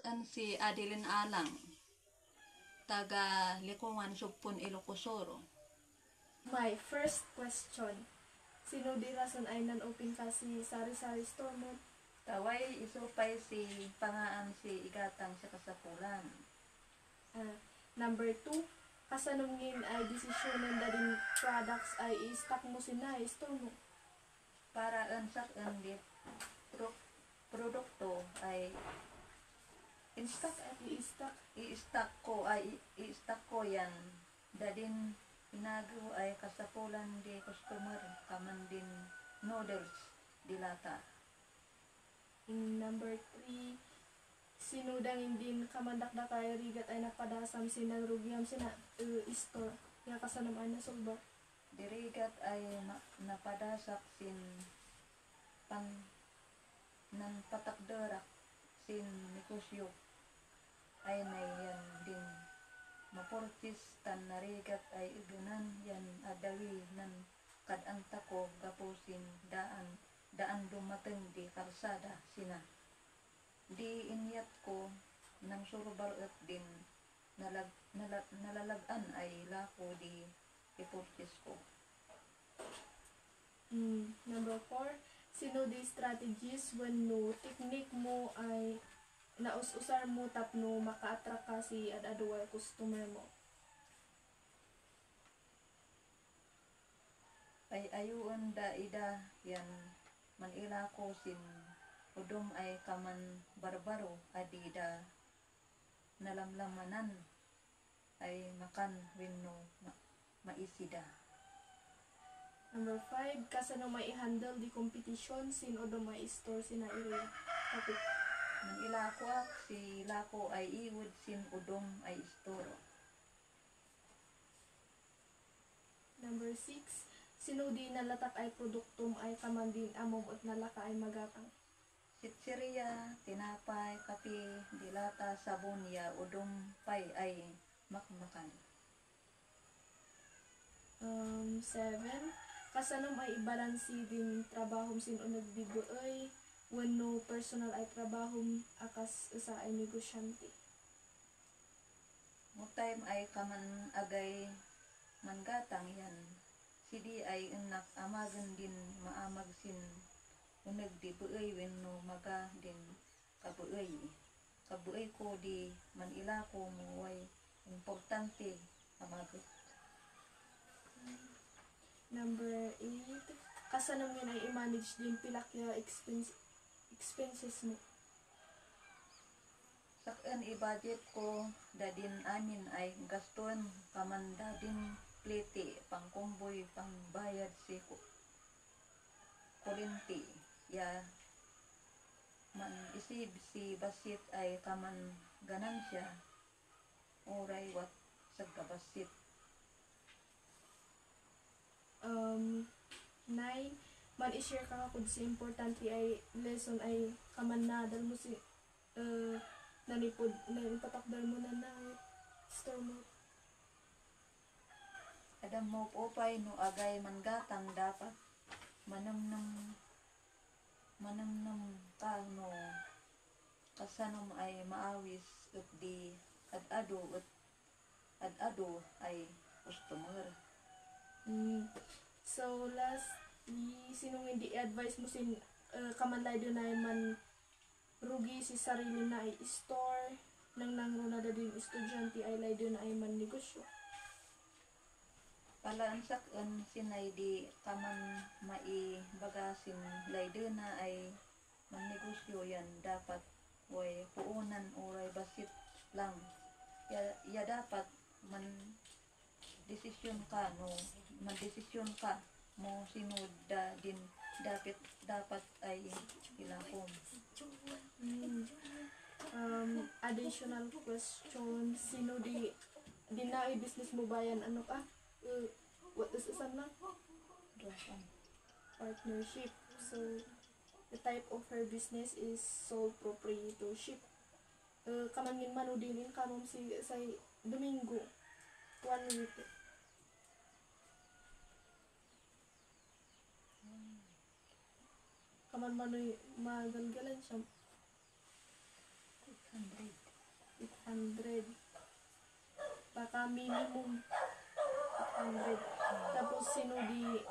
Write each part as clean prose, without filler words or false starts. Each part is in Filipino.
Sak-an si Adeline Alang, taga Likungan, Supon, Ilocosoro. My first question. Sino di rason ay nan-open ka si sari-sari store mo? Taway isupay si pangaan si Igatang sa Kasapulan. Number 2. Kasanungin ay desisyonan na din products ay i-stock mo sina store mo. Para ang sak-an di produkto ay in-stock at I-stock. i-stock ko yan. Dadin inago ay kasapulan di customer kaman din noodles dilata. Number 3. Sinudang hindi kamandakda kay rigat ay napadasam sinarugyam sina store. Kaya kasanaman na sulba. Dirigat ay napadasak sin pan ng patakderak sin negosyo ay nayan din mapurtis tan narigat ay igunan yan adawi ng kadanta ko gapusin daan dumateng di karsada sina di inyat ko ng surbal at din nalalagan ay lako di ipurtis ko. Number 4. Sino di strategies when no technique mo ay naus-usar mo tapno maka-attract ka si ad-adual customer mo? Ay ayuan da ida yan manila ko sin udom ay kaman barbaro adida nalamlamanan ay makan wenno maisida. Number 5. Kasano may i-handle di competition sin o may store sina area. Topic. Manila ko si lako ay iwod sin udom ay istoro. Number 6. Sino di nalatak ay produktum ay kamandin amom at nalaka ay magatang. Sitsiriya, tinapay, kape, dilata, sabon ya udom pay ay makmakan. 7. Kasano may ibalansi din trabaho sin o nagbigo ay when no personal ay trabaho akas sa ay negosyante. Mo time ay kaman agay mangatang yan. Sidi ay enak amagan din maamag sin unag di buay wenno maga din kabuay. Kabuay ko di manila ko mo way importante amagot. Number 8. Kasano yun ay i-manage din pilakya expenses mo. Sakan i-budget ko dadin amin ay gaston kaman dadin plete pangkumboy pangbayad si kurinti ya man isib si basit ay kaman ganansya oray wat sa kabasit. 9. Man i-share ka kung si importante ay lesson ay kamanadal mo si nanipatakdal mo na store mo. Adam mo upay no agay mangatang dapat manamnam ka no kasanom ay maawis at di ad-ado ay customer. So lastly, sinong hindi advice mo sin kamanlay doon ay man rugi si sarili na ay store nang nangruna da din estudyante ay lay doon ay man negosyo. Palansak ang sinay di kaman maibagasin laydo na ay magnegosyo yan dapat way puunan oray basit lang ya dapat man desisyon ka mo sinod da din dapat ay ilakom. Additional question, sino di na business mo bayan ano ka? What is isan na? Partnership. So the type of her business is sole proprietorship. Kamangin manudinin kamom si say Domingo 1 week. Kaman manoy magalgalan siya. 800. Baka minimum 800. Tapos sinudi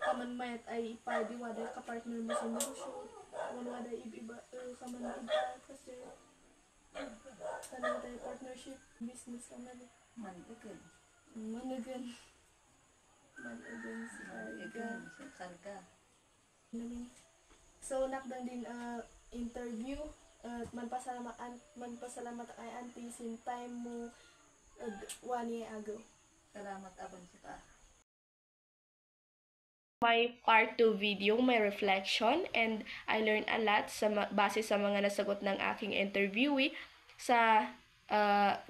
kaman mayat ay ipadiwada ka partner mo sa negosyo. Kung wada iba kaman iba kasi tanong tayo partnership business kaman. Manugod. Managan. Managan si Karga. Sa karga. So nakdang din interview at magpasalamat kay auntie sin time mo 1 year ago. Salamat abang sa ka. My part 2 video, my reflection, and I learned a lot base sa mga nasagot ng aking interviewee sa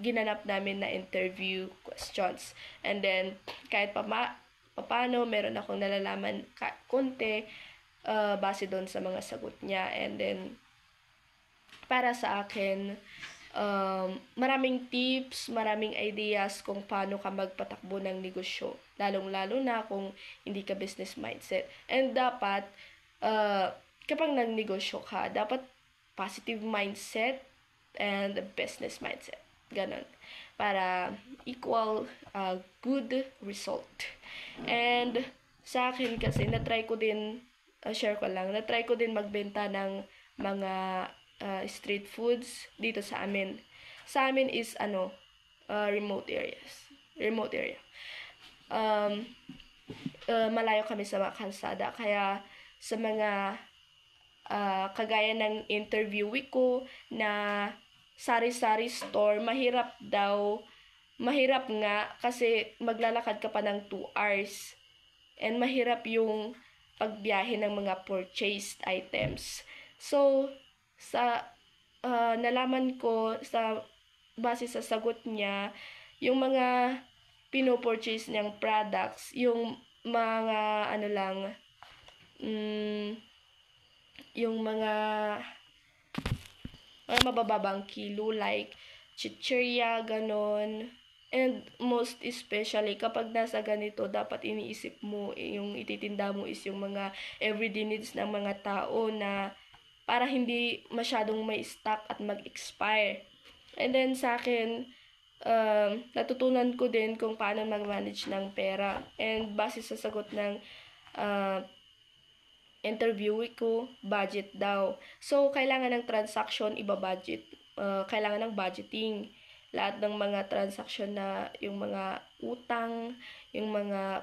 ginanap namin na interview questions. And then, kahit paano, meron akong nalalaman konti base doon sa mga sagot niya. And then, para sa akin, maraming tips, maraming ideas kung paano ka magpatakbo ng negosyo. Lalong-lalo na kung hindi ka business mindset. And dapat, kapag nagnegosyo ka, dapat positive mindset and business mindset. Ganon. Para equal good result. And sa akin kasi, na-try ko din magbenta ng mga street foods dito sa amin. Sa amin is remote area. Malayo kami sa mga kalsada, kaya sa mga kagaya ng interviewee ko na sari-sari store, mahirap nga kasi maglalakad ka pa ng 2 hours and mahirap yung pagbiyahe ng mga purchased items. So nalaman ko base sa sagot niya, yung mga pinopurchase niyang products, yung mga yung mga mabababang kilo like chichirya, ganon. And most especially, kapag nasa ganito, dapat iniisip mo, yung ititinda mo is yung mga everyday needs ng mga tao na para hindi masyadong may stock at mag-expire. And then sa akin, natutunan ko din kung paano mag-manage ng pera. And base sa sagot ng interviewee ko, budget daw. So, kailangan ng transaction, iba-budget. Kailangan ng budgeting. Lahat ng mga transaction na yung mga utang, yung mga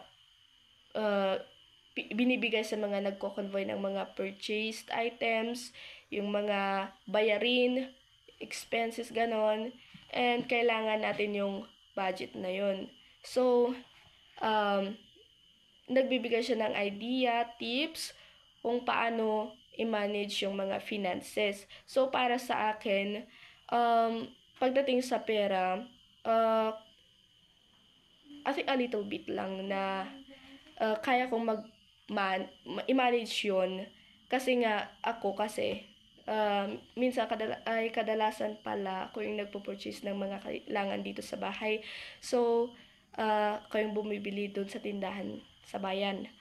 binibigay sa mga nagko-convoy ng mga purchased items, yung mga bayarin, expenses, ganon. And kailangan natin yung budget na yun. So, nagbibigay siya ng idea, tips, kung paano i-manage yung mga finances. So, para sa akin, pagdating sa pera, I think a little bit lang na kaya kong i-manage yun. Kasi nga, ako minsan kadalasan pala ako yung nagpo-purchase ng mga kailangan dito sa bahay. So, ako yung bumibili doon sa tindahan sa bayan.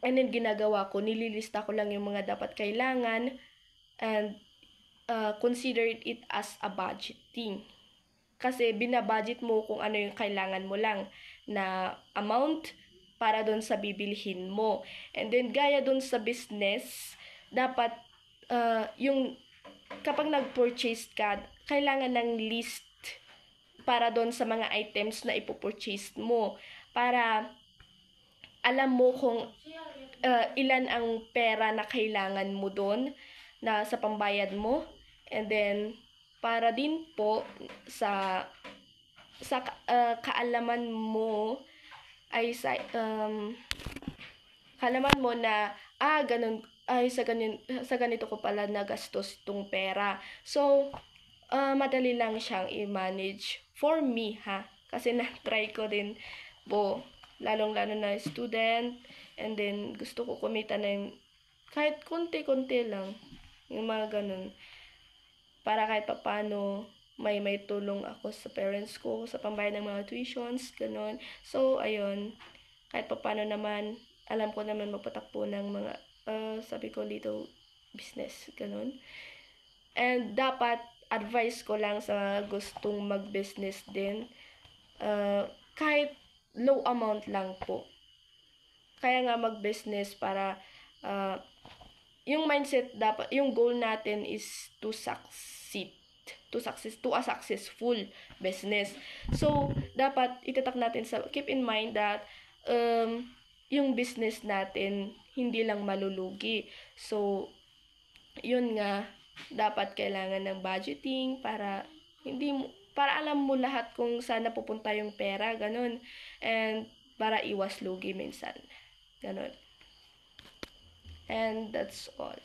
And then, ginagawa ko, nililista ko lang yung mga dapat kailangan and consider it as a budgeting. Kasi binabudget mo kung ano yung kailangan mo lang na amount para doon sa bibilhin mo. And then, gaya doon sa business, dapat yung kapag nag-purchase ka, kailangan ng list para doon sa mga items na ipopurchase mo. Para alam mo kung ilan ang pera na kailangan mo doon na sa pambayad mo. And then, para din po sa kaalaman mo ay kaalaman mo na ganun ay sa ganito ko pala nagastos itong pera. So madali lang siyang i-manage for me kasi na-try ko din po, lalong-lalo na student, and then gusto ko kumita na yung kahit konti-konti lang, yung mga ganun, para kahit papano may tulong ako sa parents ko, sa pambayad ng mga tuitions, ganun. So, ayun, kahit papano naman, alam ko naman magpatakbo ng mga, sabi ko, little business, ganun. And dapat, advice ko lang sa gustong mag-business din, kahit low amount lang po. Kaya nga mag-business para, yung mindset dapat, yung goal natin is to succeed, to a successful business. So, dapat itatak natin keep in mind that, yung business natin, hindi lang malulugi. So, yun nga, dapat kailangan ng budgeting para para alam mo lahat kung saan napupunta yung pera, ganun. And para iwas lugi minsan. Ganun. And that's all.